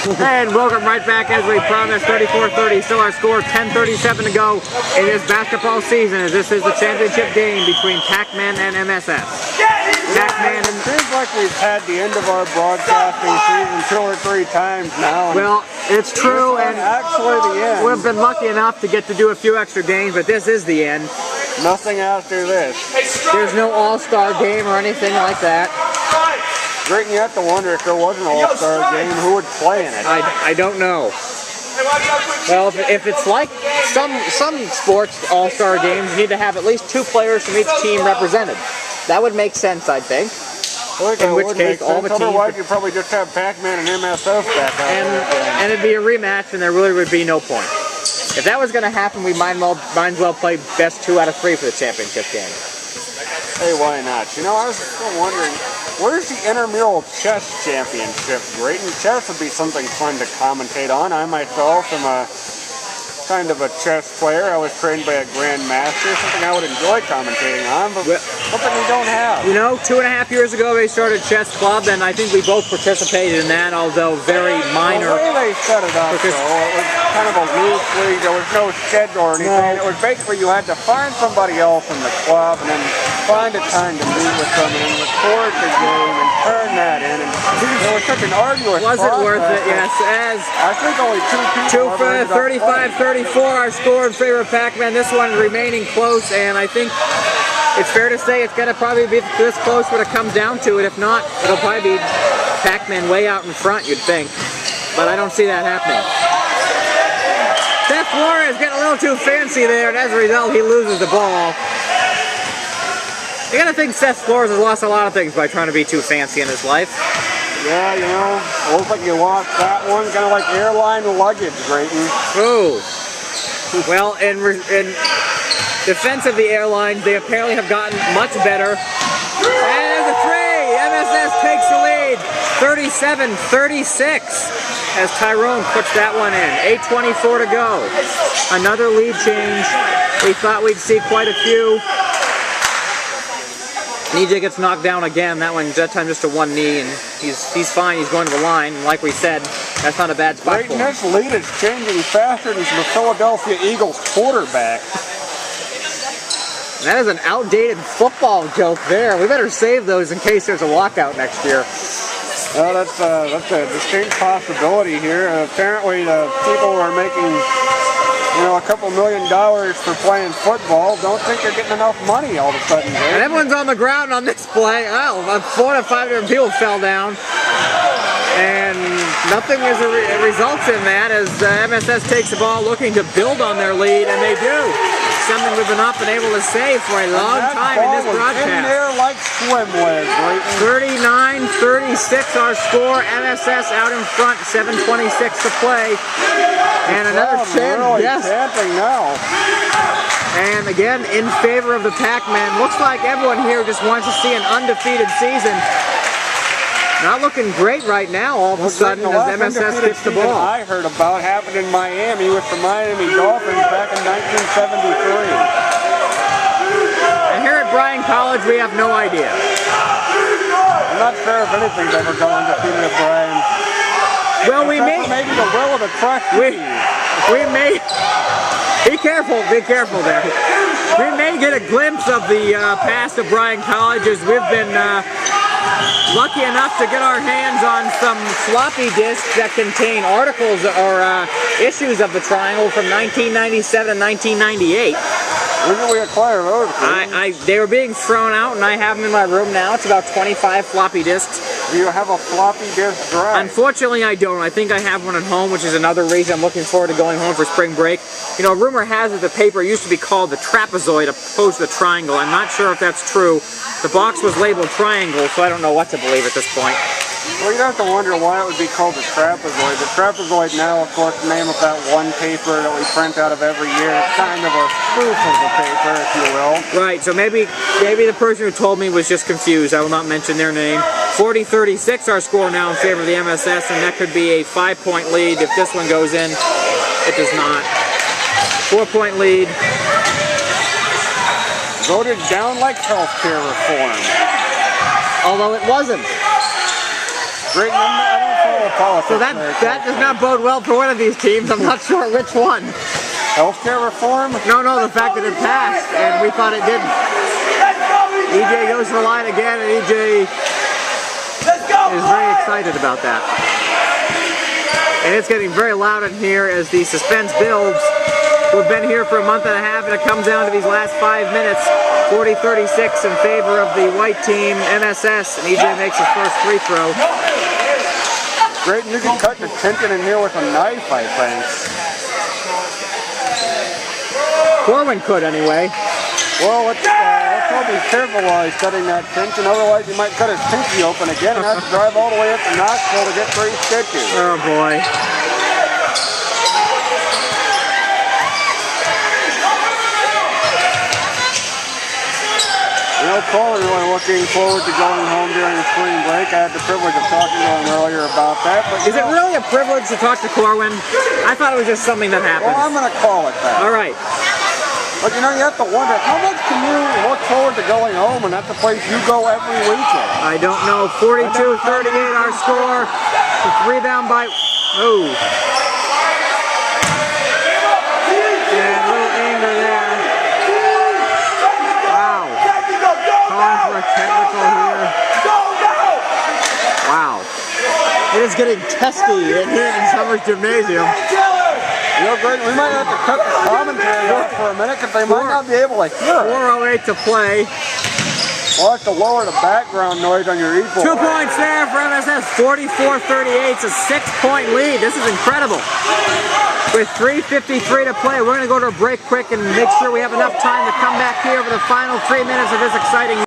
And welcome right back as we promised, 34-30, still our score, 10:37 to go in this basketball season as this is the championship game between Pac-Man and MSS. Pac-Man and... It seems like we've had the end of our broadcasting season 2 or 3 times now. Well, it's true, and actually the end. We've been lucky enough to get to do a few extra games, but this is the end. Nothing after this. There's no all-star game or anything like that. Great, you have to wonder if there was an all-star game, who would play in it? I don't know. Well, if it's like some sports all-star games, you need to have at least 2 players from each team represented. That would make sense, I think. In which case, all the teams... Otherwise, you'd probably just have Pac-Man and MSS back out. And it'd be a rematch, and there really would be no point. If that was going to happen, we might as well play best 2 out of 3 for the championship game. Hey, why not? You know, I was still wondering, where's the intramural chess championship? Great, and chess would be something fun to commentate on. I myself am a kind of a chess player. I was trained by a grandmaster, something I would enjoy commentating on, but something we don't have. You know, 2.5 years ago they started Chess Club, and I think we both participated in that, although very minor. The way they set it up, though, it was kind of a loose league. There was no schedule or anything. It was basically you had to find somebody else in the club and then find a time to meet with them and then record the game and turn that in. And it was such an arduous process. Was it worth it? Yes. As I think only 2 people. 2 for 35-34, our score in favor of Pac-Man. This one remaining close, and I think it's fair to say it's going to probably be this close when it comes down to it. If not, it'll probably be Pac-Man way out in front, you'd think. But I don't see that happening. Seth Flores getting a little too fancy there, and as a result, he loses the ball. You gotta think Seth Flores has lost a lot of things by trying to be too fancy in his life. Yeah, you know, it looks like you lost that one, kind of like airline luggage, Grayton. Oh. Well, in defense of the airlines, they apparently have gotten much better. And there's a 3! MSS takes the lead, 37-36, as Tyrone puts that one in. 8:24 to go. Another lead change. We thought we'd see quite a few. EJ gets knocked down again. That time just to one knee, and he's fine. He's going to the line. And like we said, that's not a bad spot for him. This lead is changing faster than the Philadelphia Eagles quarterback. That is an outdated football joke there. We better save those in case there's a lockout next year. Well, that's a distinct possibility here. Apparently, the people who are making, you know, a couple $1 million for playing football don't think they're getting enough money all of a sudden. And everyone's on the ground on this play. Oh, 400 to 500 people fell down. And nothing results in that as MSS takes the ball looking to build on their lead, and they do. Something we've not been able to say for a long time in this broadcast. In there like swim legs, right? 39-36 our score. MSS out in front, 7:26 to play. And another chance, really yes. Chanting now. And again, in favor of the Pac-Man. Looks like everyone here just wants to see an undefeated season. Not looking great right now all of a sudden as MSS gets the ball. I heard about happened in Miami with the Miami Dolphins back in 1973. And here at Bryan College, we have no idea. I'm not sure if anything's ever gone undefeated at Bryan. Well, we may... Maybe the will of the trustees. We may... Be careful there. We may get a glimpse of the past of Bryan College as we've been... lucky enough to get our hands on some floppy disks that contain articles or issues of the Triangle from 1997 and 1998. Where did we acquire those? They were being thrown out, and I have them in my room now. It's about 25 floppy disks. Do you have a floppy disk drive? Unfortunately, I don't. I think I have one at home, which is another reason I'm looking forward to going home for spring break. You know, rumor has it the paper used to be called the trapezoid opposed to the triangle. I'm not sure if that's true. The box was labeled triangle, so I don't know what to believe at this point. Well, you'd have to wonder why it would be called the trapezoid. The trapezoid now, of course, the name of that one paper that we print out of every year. It's kind of a spoof of the paper, if you will. Right, so maybe the person who told me was just confused. I will not mention their name. 40-36 our score now in favor of the MSS, and that could be a 5-point lead. If this one goes in, it does not. 4-point lead. Voted down like healthcare reform. Although it wasn't. Great number. I don't follow little politics. So that does not bode well for one of these teams. I'm not sure which one. Healthcare reform? No, the fact that it passed, and we thought it didn't. EJ goes to the line again, and EJ is very excited about that. And it's getting very loud in here as the suspense builds. We've been here for a month and a half, and it comes down to these last 5 minutes. 40-36 in favor of the white team, MSS, and EJ makes his first free throw. Great, you can cut the tension in here with a knife, I think. Corwin could, anyway. Well, let's all be careful while he's cutting that tension, otherwise he might cut his pinky open again and have to drive all the way up to Knoxville to get 3 stitches. Oh, boy. You know, Cole's really looking forward to going home during the spring break. I had the privilege of talking to him earlier about that. But is it really a privilege to talk to Corwin? I thought it was just something that happened. Well, I'm going to call it that. All right. But you know, you have to wonder, how much can you look forward to going home and that's the place you go every weekend? I don't know. 42-38 our score. It's rebound by... Oh. And a little anger there. Wow. Calling for a technical here. Wow. It is getting testy in here in Summers Gymnasium. You know, Greg, we might have to cut the commentary off for a minute because they might not be able to hear it. 4:08 to play. We'll have to lower the background noise on your equal. 2 points there for MSS. 44-38. It's a 6-point lead. This is incredible. With 3:53 to play, we're going to go to a break quick and make sure we have enough time to come back here for the final 3 minutes of this exciting